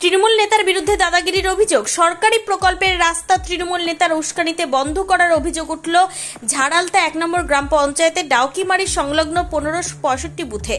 তৃণমূল নেতার বিরুদ্ধে দাদাগিরির অভিযোগ। সরকারি প্রকল্পের রাস্তা তৃণমূল নেতার উস্কানিতে বন্ধ করার অভিযোগ উঠল ঝাড়ালতা 1 নম্বর গ্রাম পঞ্চায়েতের ডাউকিমারি সংলগ্ন 1565 বুথে।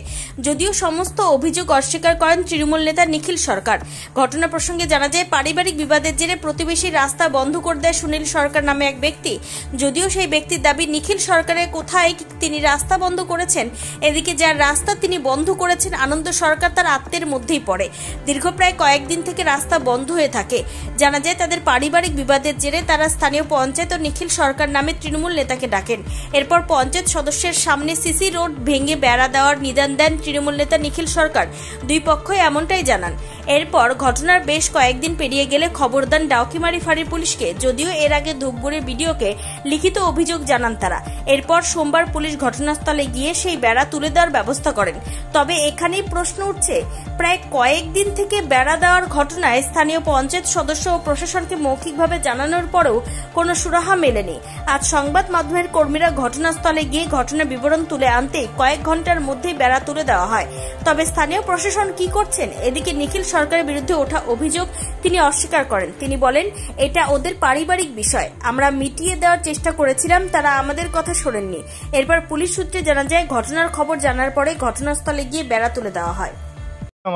যদিও সমস্ত অভিযোগ অস্বীকার করেন তৃণমূল নেতা নিখিল সরকার। ঘটনা প্রসঙ্গে জানা যায়, পারিবারিক বিবাদের জেরে প্রতিবেশীর রাস্তা বন্ধ করে দেয় সুনীল সরকার নামে এক ব্যক্তি। যদিও সেই ব্যক্তির দাবি, নিখিল সরকারের কোথায় তিনি রাস্তা বন্ধ করেছেন। এদিকে যার রাস্তা তিনি বন্ধ করেছেন আনন্দ সরকার তার আত্মের মধ্যেই পড়ে। দীর্ঘ প্রায় কয়েকদিন থেকে রাস্তা বন্ধ হয়ে থাকে। জানা যায়, তাদের পারিবারিক বিবাদের জেরে তারা স্থানীয় পঞ্চায়েত ও নিখিল সরকার নামে তৃণমূল নেতাকে ডাকেন। এরপর পঞ্চায়েত সদস্যের সামনে সিসি রোড ভেঙে বেড়া দেওয়ার নিদান দেন তৃণমূল নেতা নিখিল সরকার। দুই পক্ষই এমনটাই জানান। এরপর ঘটনার বেশ কয়েকদিন পেরিয়ে গেলে খবর দেন ডাউকিমারি ফাঁড়ির পুলিশকে। যদিও এর আগে ধূপগুড়ির বিডিওকে লিখিত অভিযোগ জানান তারা। এরপর সোমবার পুলিশ ঘটনাস্থলে গিয়ে সেই বেড়া তুলে দেওয়ার ব্যবস্থা করেন। তবে এখানেই প্রশ্ন উঠছে, প্রায় কয়েকদিন থেকে বেড়া দেওয়ার ঘটনায় স্থানীয় পঞ্চায়েত সদস্য ও প্রশাসনকে মৌখিকভাবে জানানোর পরেও কোনো সুরাহা মেলেনি। আজ সংবাদ মাধ্যমের কর্মীরা ঘটনাস্থলে গিয়ে ঘটনার বিবরণ তুলে আনতে কয়েক ঘন্টার মধ্যেই বেড়া তুলে দেওয়া হয়। তবে স্থানীয় প্রশাসন কি করছেন? এদিকে নিখিল সরকারের বিরুদ্ধে ওঠা অভিযোগ তিনি অস্বীকার করেন। তিনি বলেন, এটা ওদের পারিবারিক বিষয়, আমরা মিটিয়ে দেওয়ার চেষ্টা করেছিলাম, তারা আমাদের কথা শোনেননি। এরপর পুলিশ সূত্রে জানা যায়, ঘটনার খবর জানার পরে ঘটনাস্থলে গিয়ে বেড়া তুলে দেওয়া হয়।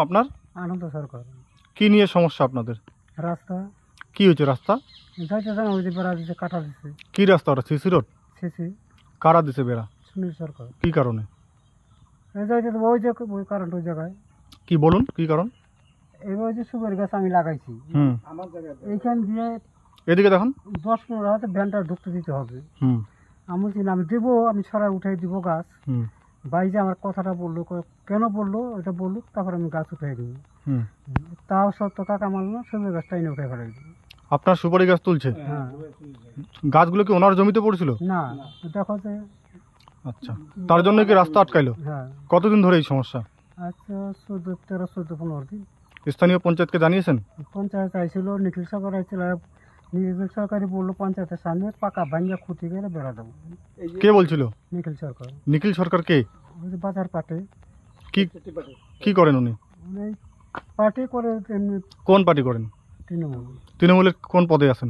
আপনার আনন্দ সরকার। কি নিয়ে সমস্যা আপনাদের? রাস্তা কি হয়েছে? রাস্তা যাইতে ওই যে বেড়া দিতে কাটা দিছে। কি রাস্তা? ওটা সিসি রোড? সিসি। কারা দিছে বেড়া? সুনীল সরকার। কি কারণে? যাইতে তো ওই যে ওই কারণ ওই জায়গায়। কি বলুন, কি কারণ? এবার ওই যে সুপারি গাছ আমি লাগাইছি আমার জায়গায়, এইখান দিয়ে এদিকে দেখুন 10-15 হাতে ভ্যানটা ঢুকতে দিতে হবে। আমি বলছি আমি দেবো, আমি ছড়াই উঠাই দিব গাছ। ভাই যে আমার কথাটা বললো, কেন বললো এটা বললো, তারপর আমি গাছ উঠাই দিব। তাও সত্য কাকা মানল না, সুপারি গাছটা এনে উঠে ফেলাই দিই। আপনার সুপারি গাছ তুলছে? হ্যাঁ। গাছগুলো কি ওনার জমিতে পড়ছিল? না, দেখো যে। আচ্ছা, তার জন্য কি রাস্তা আটকাইলো? হ্যাঁ। কতদিন ধরে এই সমস্যা? আচ্ছা, 14-15 দিন। স্থানীয় পঞ্চায়েতকে জানিয়েছেন? পঞ্চায়েত আইছিল, নিখিল সরকার আইছিল। নিখিল সরকারই বললো পঞ্চায়েতের সামনে পাকা ভাঙ্গা খুঁটি গেলে বেড়া দেবো। কে বলছিল? নিখিল সরকার। নিখিল সরকার কে? বাজার পার্টি। কি করেন উনি? পার্টি করে। কোন পার্টি করেন? তৃণমূল। তৃণমূলের কোন পদে আছেন?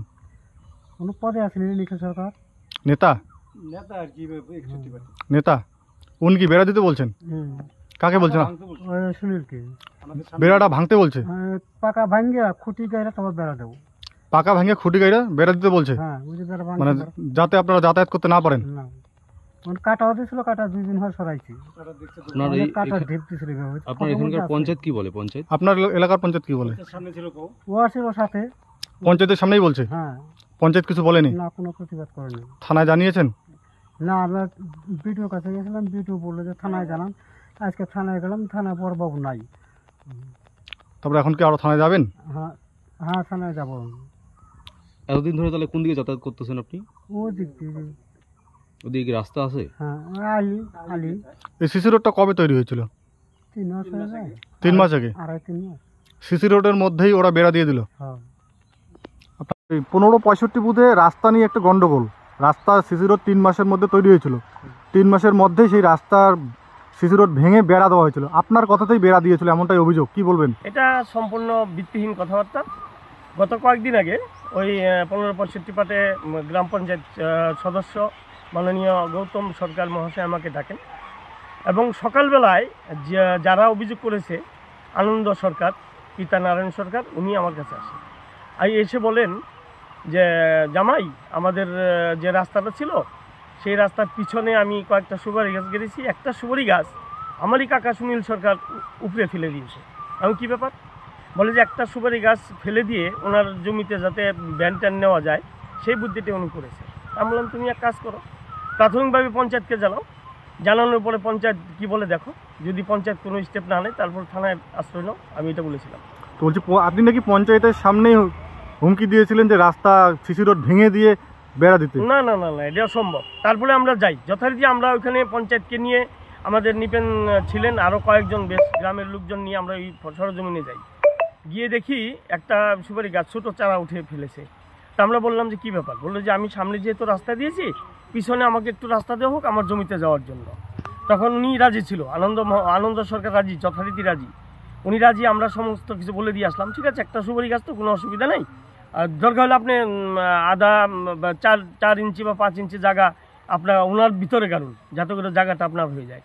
কোন পদে আছেন নিখিল সরকার? নেতা? নেতা। উনি কি বেড়া দিতে বলছেন? কাকে বলছেন? সুনীলকে। বেড়াটা ভাঙতে বলছে? পাকা ভাঙ্গা খুঁটি গাইরা তারপর বেড়া দেবো। পাকা ভাঙে খুঁটি গাইরা বেড়া দিতে বলছে? মানে যাতে আপনারা যাতায়াত করতে না পারেন? কাটা হতেছিল, কাটা 2 দিন হয় সরাইছি। আপনার এখানকার পঞ্চায়েত কি বলে? পঞ্চায়েত, আপনার এলাকার পঞ্চায়েত কি বলে? ও আসিল সাথে। পঞ্চায়েতের সামনেই বলছে? হ্যাঁ। পঞ্চায়েত কিছু বলেনি? না, কোনো প্রতিবাদ করেনি। থানায় জানিয়েছেন? না, আমরা বিডিওর কাছে গেছিলাম, বিডিও বললো যে থানায় জানান। আজকে থানায় গেলাম, থানায় বড়বাবু নাই। তারপরে এখন কি আরো থানায় যাবেন? হ্যাঁ, থানায় যাবো। এতদিন ধরে তাহলে কোন দিকে যাতায়াত করতেছেন আপনি? ও দিক দিয়ে। ওদিকে রাস্তা আছে? হ্যাঁ, আলি। এই সিসি রোডটা কবে তৈরি হয়েছিল? 3 মাস হয়ে যায়। 3 মাস আগে? 2.5-3 মাস। সিসি রোডের মধ্যেই ওরা বেড়া দিয়ে দিল? হ্যাঁ। 1565 বুথে রাস্তা নিয়ে একটা গন্ডগোল। রাস্তা সিসি রোড 3 মাসের মধ্যে তৈরি হয়েছিল। 3 মাসের মধ্যেই সেই রাস্তার সিসি রোড ভেঙে বেড়া দেওয়া হয়েছিল। আপনার কথাতেই বেড়া দিয়েছিল এমনটাই অভিযোগ, কি বলবেন? এটা সম্পূর্ণ ভিত্তিহীন কথাবার্তা। গত কয়েকদিন আগে ওই 1565 পাটে গ্রাম পঞ্চায়েত সদস্য মাননীয় গৌতম সরকার মহাশয় আমাকে ডাকেন এবং সকালবেলায় যারা অভিযোগ করেছে আনন্দ সরকার, পিতা নারায়ণ সরকার, উনি আমার কাছে আসেন। আর এসে বলেন যে জামাই, আমাদের যে রাস্তাটা ছিল সেই রাস্তার পিছনে আমি কয়েকটা সুপারি গাছ গেড়েছি, একটা সুপারি গাছ আমারই কাকা সুনীল সরকার উপরে ফেলে দিয়েছে। আমি কী ব্যাপার? বলে যে একটা সুপারি গাছ ফেলে দিয়ে ওনার জমিতে যাতে ভ্যান ট্যান নেওয়া যায় সেই বুদ্ধিটা উনি করেছে। আমি বললাম, তুমি এক কাজ করো, প্রাথমিকভাবে পঞ্চায়েতকে জানাও, জানানোর পরে পঞ্চায়েত কি বলে দেখো, যদি পঞ্চায়েত কোনো স্টেপ না নেয় তারপর থানায় আশ্রয় নাও। আমি এটা বলেছিলাম। তো বলছি, আপনি নাকি পঞ্চায়েতের সামনেই হুমকি দিয়েছিলেন যে রাস্তা সিসি রোড ভেঙে দিয়ে বেড়া দিতে? না, এটা অসম্ভব। তারপরে আমরা যাই যথারীতি, আমরা ওইখানে পঞ্চায়েতকে নিয়ে, আমাদের নিপেন ছিলেন, আরও কয়েকজন বেশ গ্রামের লোকজন নিয়ে আমরা ওই সরজমিনে যাই। গিয়ে দেখি একটা সুপারি গাছ ছোটো চারা উঠে ফেলেছে। তা আমরা বললাম যে কী ব্যাপার? বললো যে আমি সামনে যেহেতু রাস্তা দিয়েছি, পিছনে আমাকে একটু রাস্তা দেওয়া হোক আমার জমিতে যাওয়ার জন্য। তখন উনি রাজি ছিল, আনন্দ সরকার রাজি, যথারীতি রাজি। উনি রাজি, আমরা সমস্ত কিছু বলে দিয়ে আসলাম, ঠিক আছে একটা সুপারি গাছ তো কোনো অসুবিধা নেই, আর দরকার হলে আপনি আধা বা 4 ইঞ্চি বা 5 ইঞ্চি জায়গা আপনার ওনার ভিতরে কারণ যাতে করে জায়গাটা আপনার হয়ে যায়।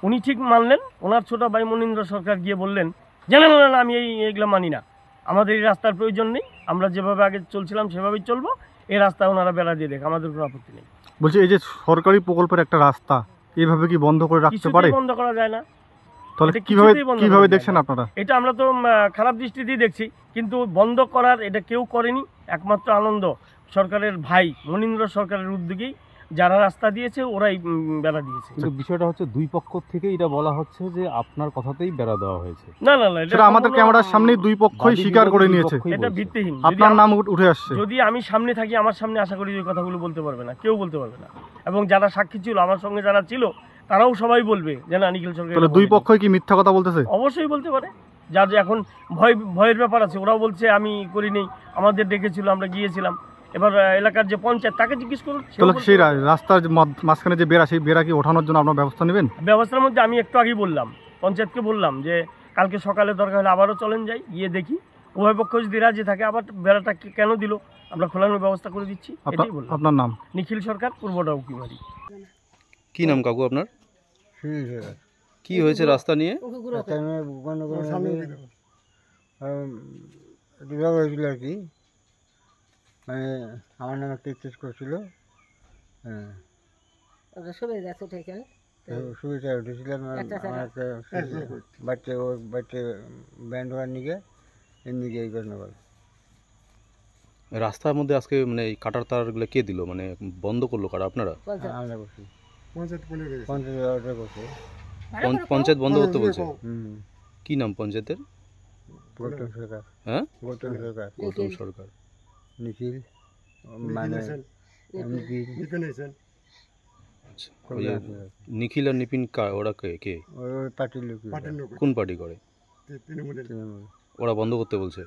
উনি ঠিক মানলেন। ওনার ছোট ভাই মনীন্দ্র সরকার গিয়ে বললেন যে না না না, আমি এইগুলো মানি না, আমাদের এই রাস্তার প্রয়োজন নেই, আমরা যেভাবে আগে চলছিলাম সেভাবেই চলবো, এই রাস্তা ওনারা বেড়া দিয়ে দেখ, আমাদের কোনো আপত্তি নেই। বলছি এই যে সরকারি প্রকল্পের একটা রাস্তা এইভাবে কি বন্ধ করে রাখতে পারে? কিছুতেই বন্ধ করা যায় না। তাহলে এটা কিভাবে কিছুতেই বন্ধ কিভাবে করা দেখছেন যায় না। আপনারা? এটা আমরা তো খারাপ দৃষ্টিতেই দেখছি, কিন্তু বন্ধ করার এটা কেউ করেনি। একমাত্র আনন্দ সরকারের ভাই মনীন্দ্র সরকারের উদ্যোগেই যারা রাস্তা দিয়েছে ওরাই বেড়া দিয়েছে। কিন্তু বিষয়টা হচ্ছে দুই পক্ষ থেকে এটা বলা হচ্ছে যে আপনার কথাতেই বেড়া দেওয়া হয়েছে। না না না, সেটা আমাদের ক্যামেরার সামনেই দুই পক্ষই স্বীকার করে নিয়েছে। এটা ভিত্তিহীন। আপনার নাম উঠে আসছে। যদি আমি সামনে থাকি, আমার সামনে আশা করি ওই কথাগুলো বলতে পারবে না, কেউ বলতে পারবে না। এবং যারা সাক্ষী ছিল আমার সঙ্গে যারা ছিল তারাও সবাই বলবে যে না নিখিল সরকার। তাহলে দুই পক্ষই কি মিথ্যা কথা বলতেছে? অবশ্যই বলতে পারে। যার যে এখন ভয়ের ব্যাপার আছে, ওরাও বলছে আমি করিনি, আমাদের ডেকেছিল, আমরা গিয়েছিলাম। এবার এলাকার যে পঞ্চায়েত তাকে জিজ্ঞেস করুন। তাহলে সেই রাস্তার মাঝখানে যে বেড়া, সেই বেড়া কি ওঠানোর জন্য আপনার ব্যবস্থা নেবেন? ব্যবস্থার মধ্যে আমি একটু আগেই বললাম, পঞ্চায়েতকে বললাম যে কালকে সকালে দরকার হলে আবারও চলেন যাই, গিয়ে দেখি উভয় পক্ষ যদি রাজি থাকে আবার বেড়াটা কেন দিল, আমরা খোলানোর ব্যবস্থা করে দিচ্ছি, এটাই বললাম। আপনার নাম? নিখিল সরকার, পূর্ব ডাউকিমারি। কি নাম কাকু আপনার? কি হয়েছে রাস্তা নিয়ে? বিভাগ হয়েছিল আর কি, মানে আমার নামে কেস করেছিল। হ্যাঁ, সুবিধা উঠেছিলাম বাচ্চা ব্যান্ড হওয়ার নিকে এমনিকে এই ঘটনা বল। রাস্তার মধ্যে আজকে মানে এই কাটার তারগুলো কে দিল, মানে বন্ধ করলো কারা? আপনারা? আমরা করছি, পঞ্চায়েত অর্ডার করছে। পঞ্চায়েত বন্ধ করতে বলছে? কি নাম পঞ্চায়েতের? গৌতম সরকার। হ্যাঁ, গৌতম সরকার। গৌতম সরকার। নিখিল মানে আচ্ছা, ওই যে নিখিল আর নিপিন ওরা কে? ওই পার্টির লোক। কোন পার্টি করে? ওরা বন্ধ করতে বলছে।